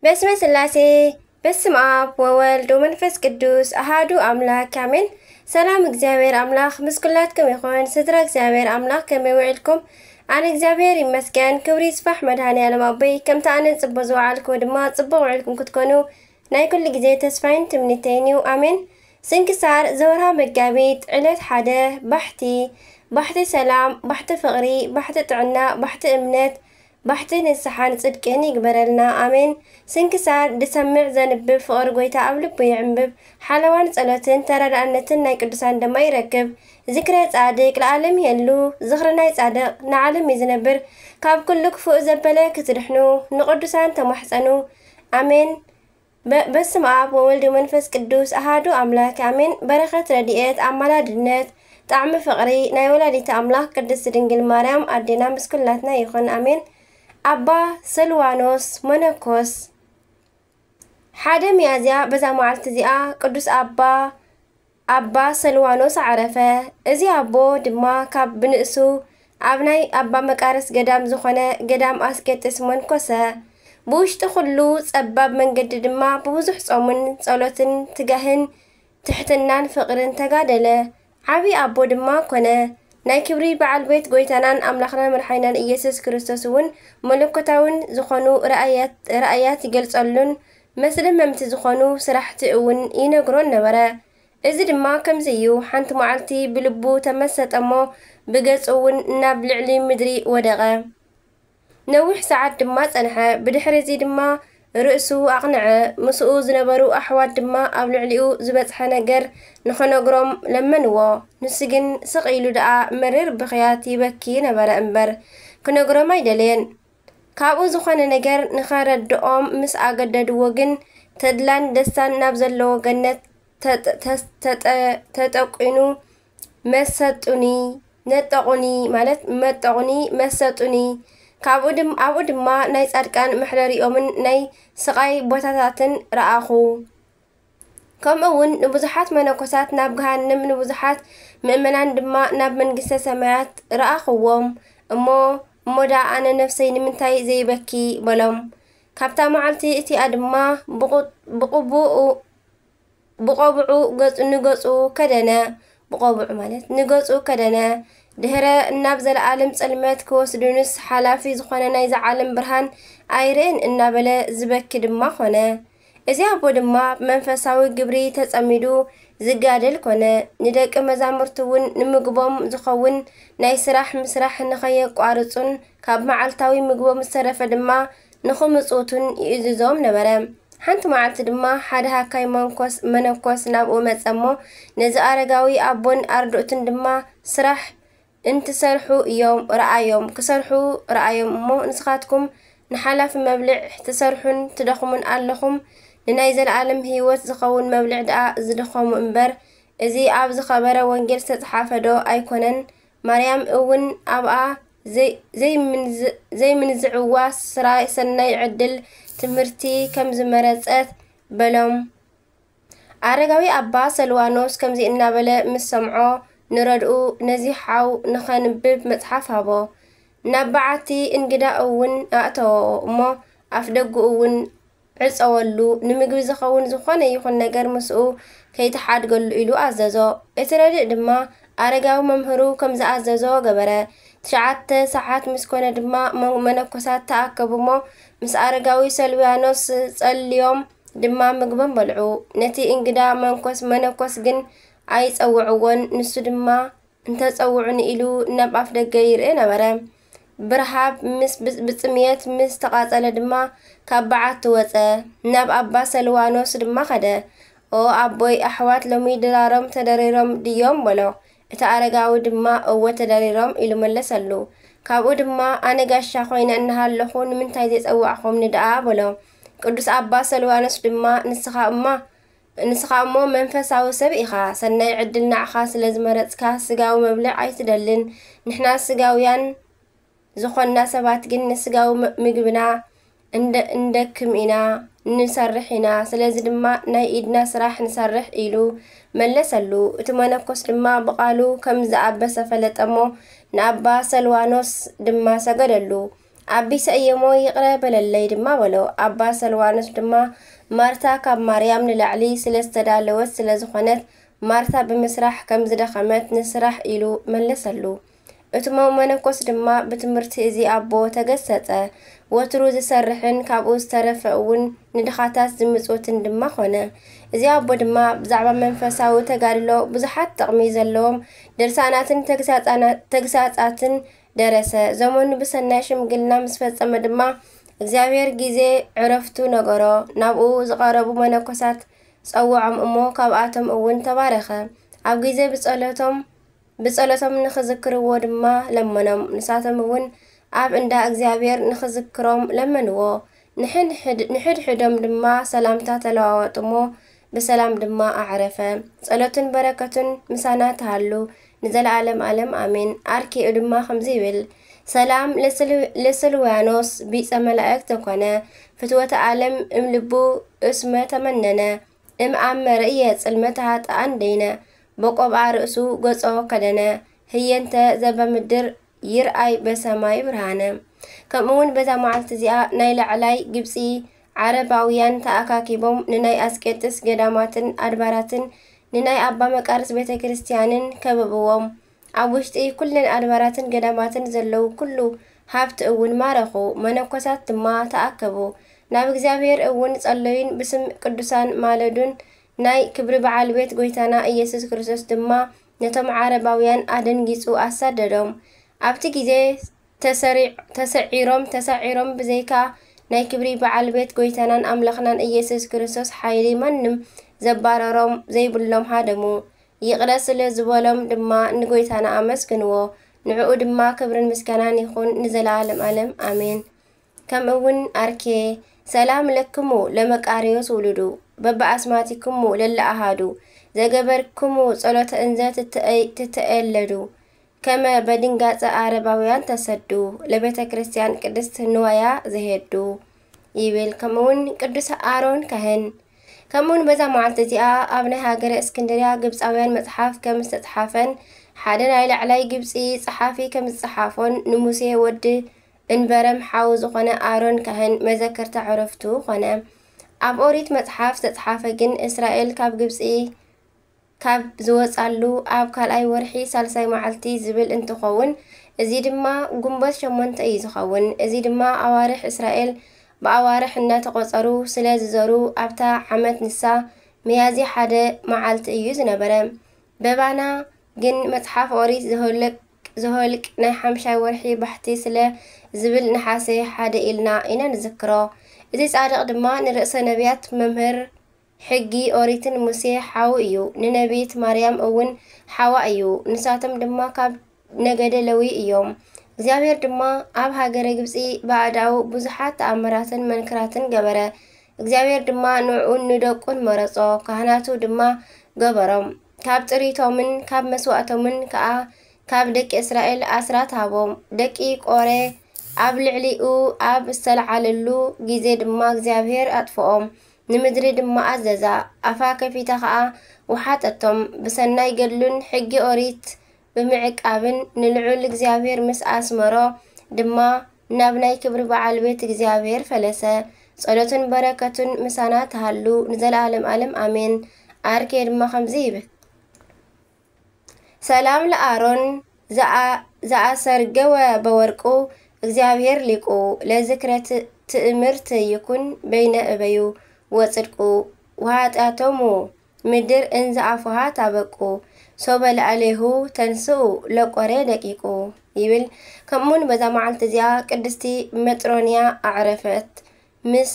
بسم سلاسي بسم آب وولد ومنفس قدوس أحدو أملاك آمين. سلام እግዚአብሔር አምላክ ምስኩላትኩም ይኹን ስድራ እግዚአብሔር አምላክ ከመይውዕልኩም አነ እግዚአብሔር ይመስገን ክብሪ ይስፋሕ መድኃኔዓለም አበይ ከምታ አነ ጽቦ ዝወዓልኩ ድማ ጽቦ ውዕልኩም ክትኮኑ ናይ ኩሉ ግዜ ተስፋይን ትምኒተይን አሜን። ስንክሳር ዘወርሃ መጋቢት ዕለት ሓደ ባሕቲ ሰላም ባሕቲ ፍቕሪ ባሕቲ ጥዕና ባሕቲ እምነት ባሕቲ ንስሓን ጽድቅን ይግበረልና አሜን። ስንክሳር ድሰምዕ ዘንብብ ፍቕሪ ጎይታ ኣብ ልቡ ይዕንብብ ሓለዋን ጸሎትን ተረዳእነትን ናይ ቅዱሳን ደማ ይረክብ ذكر ጻድቅ ለዓለም የሉ ዝኽሪ ናይ ጻድቅ ንዓለም ይዝነብር ካብ ኩሉ ክፉእ ዘበለ ክትድሕኑ ንቅዱሳን ተማሕፀኑ አሜን። በስመ አብ ወወልድ ወመንፈስ ቅዱስ አሐዱ አምላክ አሜን። በረከት ረድኤት አማላድነት ጣዕሚ ፍቕሪ ናይ ወላዲተ አምላክ ቅድስት ድንግል ማርያም አዴና ምስኩላትና ይኹን አሜን። አባ ሰልዋኖስ መነኮስ ሓደ ሚያዝያ በዛ መዓልቲ እዚኣ ቅዱስ አባ ሰልዋኖስ ዓረፈ። እዚ አቦ ድማ ካብ ብንእሱ ኣብ ናይ አባ መቃርስ ገዳም ዝኾነ ገዳም አስቄጥስ መንኮሰ ብውሽጢ ኩሉ ጸባብ መንገዲ ድማ ብብዙሕ ጾምን ጸሎትን ትጋህን ትሕትናን ፍቕርን ተጋደለ። ዓብይ አቦ ድማ ኮነ። ናይ ክብሪ በዓል ቤት ጎይታናን አምላኽና መድኃኒናን ኢየሱስ ክርስቶስ እውን መለኮታውን ዝኾኑ ረአያት ይገልጸሉን መስለመምቲ ዝኾኑ ስራሕቲ እውን ይነግሮን ነበረ። እዚ ድማ ከምዚ እዩ። ሓንቲ መዓልቲ ብልቡ ተመሰጠሞ ብገጹ እውን ናብ ልዕሊ ምድሪ ወደቐ። ነዊሕ ሰዓት ድማ ጸንሐ። ብድሕሪ እዚ ድማ ርእሱ አቕንዐ። ምስኡ ዝነበሩ ኣሕዋት ድማ ኣብ ልዕሊኡ ዝበጽሐ ነገር ንኸነግሮም ለመንዎ። ንሱ ግን ስቕ ኢሉ ደኣ መሪር ብኽያት ይበኪ ነበረ እምበር ክነግሮም ኣይደለየን። ካብኡ ዝኾነ ነገር ንኸረድኦም ምስ ኣገደድዎ ግን ተድላን ደስታን ናብ ዘለዎ ገነት ተጠቂኑ መሰጡኒ ነጠቁኒ ማለት መጠቁኒ መሰጡኒ ኣብኡ ድማ ናይ ጻድቃን መሕደሪኦምን ናይ ስቃይ ቦታታትን ረኣኹ። ከምኡውን ንብዙሓት መነኮሳት ናብ ገሃነም ንብዙሓት ምእመናን ድማ ናብ መንግስተ ሰማያት ረኣኽዎም። እሞዳ ኣነ ነፍሰይ ንምንታይ ዘይበኪ በሎም። ካብታ መዓልቲ እቲኣ ድማ ብቆብዑ ንገጹ ከደነ። ብቆብዑ ማለት ንገጹ ከደነ። ድህረ እናብ ዘለዓለም ጸልመት ክወስዱንስ ሓላፊ ዝኾነ ናይ ዝዓለም ብርሃን ኣይርአን እናበለ ዝበኪ ድማ ኾነ። እዚ ኣቦ ድማ መንፈሳዊ ግብሪ ተጸሚዱ ዝጋደል ኮነ። ንደቂ መዛሙርቱ እውን ንምግቦም ዝኸውን ናይ ስራሕ ምስራሕ ንኸየቋርጹን ካብ መዓልታዊ ምግቦም ዝተረፈ ድማ ንኽምጽኡቱን ይእዝዞም ነበረ። ሓንቲ መዓልቲ ድማ ሓደ ሃካይ መነኮስ ናብኡ መጸሞ ነዚ ኣረጋዊ ኣቦን ኣርድእቱን ድማ ስራሕ እንትሰርሑ እዮም ረአዮም ክሰርሑ ረአዮም እሞ ንስኻትኩም ንሓላፊ መብልዕ ትሰርሑን ትደኽሙን ኣለኹም ንናይ ዘለዓለም ህይወት ዝኸውን መብልዕ ደኣ ዝድኸሙ እምበር እዚ ኣብ ዝኸበረ ወንጌል ዝተጽሓፈ ዶ ኣይኮነን? ማርያም እውን ኣብኣ ዘይምንዝዕዋ ስራይ ሰናይ ዕድል ትምህርቲ ከም ዝመረጸት በሎም። ኣረጋዊ ኣባ ሰልዋኖስ ከምዚ እናበለ ምስ ሰምዖ ንረድኡ ነዚ ሓው ንኸንብብ መጽሓፍ ሃቦ። ናብ በዓቲ እንግዳ እውን ኣእተዎ እሞ ኣፍ ደጉ እውን ዕፀወሉ ንምግቢ ዝኸውን ዝኾነ ይኹን ነገር ምስኡ ከይተሓድገሉ ኢሉ ኣዘዞ። እቲ ረድእ ድማ ኣረጋዊ መምህሩ ከም ዝኣዘዞ ገበረ። 9 ሰዓት ምስ ኮነ ድማ መነኮሳት ተኣከቡሞ ምስ ኣረጋዊ ሰልዋኖስ ጸልዮም ድማ ምግቦም በልዑ። ነቲ እንግዳ መነኮስ ግን ኣይጸውዕዎን። ንሱ ድማ እንተጸውዑኒ ኢሉ ናብ ኣፍ ደገ ይርአ ነበረ። ብርሃብ ምስ ብጽምየት ምስ ተቓጸለ ድማ ካብ በዓቲ ወፀ። ናብ ኣባ ሰልዋኖስ ድማ ኸደ። ኣቦይ ኣሕዋት ሎሚ ድራሮም ተደሪሮም ድዮም በሎ። እቲ ኣረጋዊ ድማ እወ ተደሪሮም ኢሉ መለሰሉ። ካብኡ ድማ ኣነ ጋሻ ኾይነ እናሃለኹ ንምንታይ ዘይጸዋዕኹምኒ ደኣ በሎ። ቅዱስ ኣባ ሰልዋኖስ ድማ ንስኻ እሞ መንፈሳዊ ሰብ ኢኻ ሰናይ ዕድል ናዕኻ ስለ ዝመረጽካ ስጋዊ መብልዕ ኣይትደልን። ንሕና ስጋውያን ዝኾንና ሰባት ግን ንስጋዊ ምግብና እንደክም ኢና ንሰርሕ ኢና። ስለዚ ድማ ናይ ኢድና ስራሕ ንሰርሕ ኢሉ መለሰሉ። እቲ መነኮስ ድማ ብቓሉ ከም ዝኣበሰ ፈለጠሞ ንኣባ ሰልዋኖስ ድማ ሰገደሉ። عبي سأيمو يقرب للي دما ولو أبا سلوانوس دما مارتا كاب مريم نلعلي سلسة دالوت سلزخونت مارتا بمسرح كم زدخمت نسرح إلو ملسلو اتمو منكوس دما بتمرت إزي أبو تقسط وترو زسرحن كابو استرفعون ندخاتات زمزوتن دما خونه إزي أبو دما بزعبا منفساو تقارلو بزحات تغميزلوم درساناتن تقساطاتن درسة زمن بسناشم قلنا مسفت دما እግዚአብሔር ጊዜ ዕረፍቱ ነገሮ ናብኡ ዝቀረቡ መነኮሳት ጸውዖም እሞ ካብኣቶም እውን ተባረኸ ኣብ ጊዜ ብጸሎቶም ንኽዝክርዎ ድማ ለመኖም ንሳቶም እውን ኣብ እንዳ እግዚአብሔር ንኽዝክሮም ለመንዎ ንሕድሕዶም ድማ ሰላምታ ተለዋወጥሞ በሰላም ድማ አዕረፈ ጸሎትን በረከቱን ምሳና ተሃሉ ንዘላለም ዓለም አሜን አርኪ ድማ ከምዚ ይብል ሰላም ለስልዋኖስ ቢጸ መላእክት ተኮነ ፍትወተ ዓለም እምልቡ እስመ ተመነነ እምአመረ ጽልመታት አንደይነ በቆብዓ ርእሱ ገጾ ከደነ ህየንተ ዘበምድር ይርአይ በሰማይ ብርሃነ ከምኡውን በዛ መዓልቲ እዚኣ ናይ ላዕላይ ግብጺ ዓረባውያን ተኣካኪቦም ንናይ አስቄጥስ ገዳማትን አድባራትን ንናይ አባ መቃርስ ቤተ ክርስቲያንን ከበብዎም ኣብ ውሽጢ ኩለን አድባራትን ገዳማትን ዘለው ኩሉ ሃብቲ እውን ማረኹ መነኮሳት ድማ ተኣከቡ ናብ እግዚአብሔር እውን ጸለዩን ብስም ቅዱሳን ማለዱን ናይ ክብሪ በዓል ቤት ጎይታና ኢየሱስ ክርስቶስ ድማ ነቶም ዓረባውያን አደንጊጹ አሳደዶም ኣብቲ ጊዜ ተሰዒሮም ብዘይካ ናይ ክብሪ በዓል ቤት ጎይታናን አምላኽናን ኢየሱስ ክርስቶስ ሓይሊ ማንም ዘባረሮም ዘይብሎም ሃደሙ ይቅደስ ለዝበሎም ድማ ንጎይታና አመስግንዎ ንዕኡ ድማ ክብርን ምስጋናን ይኹን ንዘላለም ዓለም አሜን ከምኡውን አርኬ ሰላም ለክሙ ለመቃሪዮስ ውሉዱ በበአስማቲክሙ ለለአሃዱ ዘገበርክሙ ጸሎተ እንዘ ትተአለዱ ከመ በድንጋጸ ዓረባውያን ተሰዱ ለቤተ ክርስቲያን ቅድስት ንዋያ ዘሄዱ ይብል ከምኡውን ቅዱስ አሮን ካህን ከምኡን በዛ መዓልቲ እዚኣ ኣብ ናይ ሃገረ እስክንድርያ ግብፃውያን መጽሓፍ ከም ዝተጽሓፈን ሓደ ናይ ላዕላይ ግብፂ ጸሓፊ ከም ዝጸሓፎን ንሙሴ ወዲ እንበረም ሓው ዝኾነ አሮን ካህን መዘከርታ ዕረፍቱ ኾነ ኣብ ኦሪት መጽሓፍ ዝተጽሓፈ ግን እስራኤል ካብ ግብፂ ካብ ዝወጻሉ ኣብ ካልኣይ ወርሒ ሳልሳይ መዓልቲ ዝብል እንትኸውን እዚ ድማ ጉንበት 8 እዩ ዝኸውን እዚ ድማ ኣዋርሕ እስራኤል በአዋርሕ እናተቆጸሩ ስለዝዘሩ ኣብታ ዓመት ንሳ ሚያዚ ሓደ መዓልቲ እዩ ዝነበረ በባና ግን መጽሓፍ ኦሪት ዝሆልቅ ናይ 5 ወርሒ ባሕቲ ስለ ዝብል ነሓሴ ሓደ ኢልና ኢና ንዝክሮ እዚ ጻድቕ ድማ ንርእሰ ነቢያት መምህር ሕጊ ኦሪትን ሙሴ ሓው እዩ ንነቢት ማርያም እውን ሓዋ እዩ ንሳቶም ድማ ካብ ነገደ ለዊ እዮም እግዚአብሔር ድማ ኣብ ሃገረ ግብጺ ባዕዳው ብዙሓት ተኣምራትን መንክራትን ገበረ እግዚአብሔር ድማ ንዑን ንደቁን መረጾ ካህናቱ ድማ ገበሮም ካብ ጥሪቶምን ካብ መስዋዕቶምን ከዓ ካብ ደቂ እስራኤል ኣስራት ሃቦም ደቂ ቆሬ ኣብ ልዕሊኡ ኣብ ዝተለዓለሉ ጊዜ ድማ እግዚአብሔር አጥፍኦም ንምድሪ ድማ ኣዘዛ ኣፋ ከፊታ ከዓ ውሓጠቶም ብሰናይ ገድሉን ሕጊ ኦሪት ብምዕቃብን ንልዑል እግዚአብሔር ምስ አስመሮ ድማ ናብ ናይ ክብሪ በዓል ቤት እግዚአብሔር ፈለሰ ጸሎትን በረከቱን ምሳና ተሃሉ ንዘላለም ዓለም አሜን አርኬ ድማ ከምዚ ይብል ሰላም ለአሮን ዘአሰርገወ በወርቁ እግዚአብሔር ሊቁ ለዝክረት ትእምርት ይኩን በይነ እበዩ ወጽድቁ ወኃጢአቶሙ ምድር እንዘ አፉሃ ታበቁ ሶበል አሌሁ ተንስኡ ለቆሬ ደቂቁ ይብል ከምኡን በዛ መዓልቲ እዚኣ ቅድስቲ መጥሮንያ አዕረፈት ምስ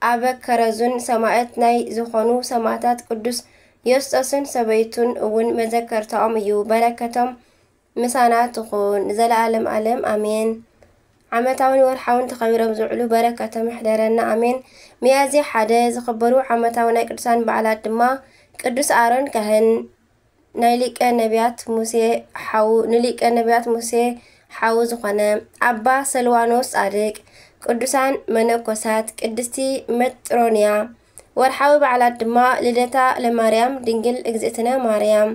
አበከረዙን ሰማዕት ናይ ዝኾኑ ሰማዕታት ቅዱስ ዮስጦስን ሰበይቱን እውን መዘከርታኦም እዩ በረከቶም ምሳና ትኹን ዘለዓለም ዓለም አሜን ዓመታውን ወርሓውን ተኸቢሮም ዝውዕሉ በረከቶም ይሕደረና አሜን ሚያዝያ ሓደ ዝኽበሩ ዓመታዊ ናይ ቅዱሳን በዓላት ድማ ቅዱስ አሮን ካህን ናይ ሊቀ ነቢያት ሙሴ ሓው ዝኾነ አባ ሰልዋኖስ ጻድቅ ቅዱሳን መነኮሳት ቅድስቲ መጥሮንያ ወርሓዊ በዓላት ድማ ልደታ ለማርያም ድንግል እግዝእትነ ማርያም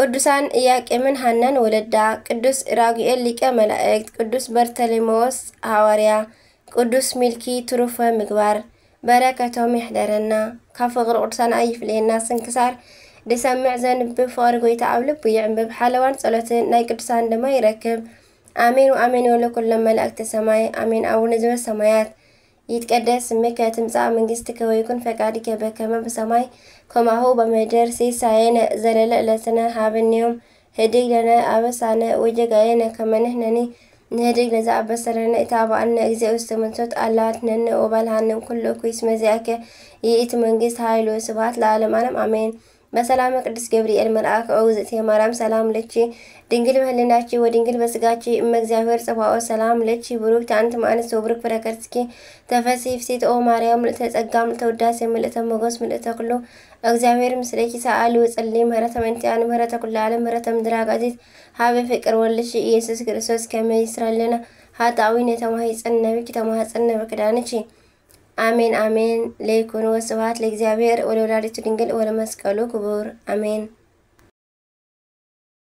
ቅዱሳን ኢያቄምን ሐናን ወለዳ ቅዱስ ራጉኤል ሊቀ መላእክት ቅዱስ በርተሎሜዎስ ሐዋርያ ቅዱስ ሚልኪ ትሩፈ ምግባር በረከቶም ይሕደረና ካብ ፍቅሪ ቅዱሳን ኣይፍለየና ስንክሳር ድሰምዕ ዘንብብ ፍቅሪ ጎይታ ኣብ ልቡ ይዕንብብ ሓለዋን ጸሎትን ናይ ቅዱሳን ድማ ይረክብ አሜን ወአሜን ወለኩሎም መላእክተ ሰማይ አሜን አቡነ ዘበሰማያት ይትቀደስ ስምከ ትምጻእ መንግሥትከ ወይኩን ፈቃድከ በከመ በሰማይ ከማሁ በምድር ሲሳየነ ዘለለ ዕለትነ ሀበነ ዮም ህድግ ለነ አበሳነ ወጌጋየነ ከመ ንሕነኒ ንህድግ ለዘአበሰለነ ኢታብአነ እግዚኦ ውስተ መንሶት አላትነነ ወባልሃነ ኩሉ ኩይስ መዚአከ ይእቲ መንግሥት ኃይል ወስብሐት ለዓለመ ዓለም አሜን በሰላም ቅዱስ ገብርኤል መልአክ ኦግዝእቴ ማርያም ሰላም ለኪ ድንግል በህሊናኪ ወድንግል በስጋኪ እመ እግዚአብሔር ጽባኦት ሰላም ለኪ ብሩክት አንቲ እምአንስት ወብሩክ ፍሬ ከርሥኪ ተፈሥሒ ፍሥሕት ኦ ማርያም ምልዕተ ጸጋ ምልዕተ ውዳሴ ምልዕተ ሞገስ ምልዕተ ኩሉ እግዚአብሔር ምስሌኪ ሰአሊ ወጸልይ ምህረተ መንቲያን ምህረተ ኩሉ ዓለም ምህረተ ምድር አጋዚት ሀበ ፍቅር ወልድሽ ኢየሱስ ክርስቶስ ከመ ይስረለነ ኃጣውኢነ ተማሂፀነ ነቢኪ ተማኅፀነ በክዳንኪ አሜን አሜን ለይኩን ወስብሐት ለእግዚአብሔር ወለወላዲቱ ድንግል ወለመስቀሉ ክቡር አሜን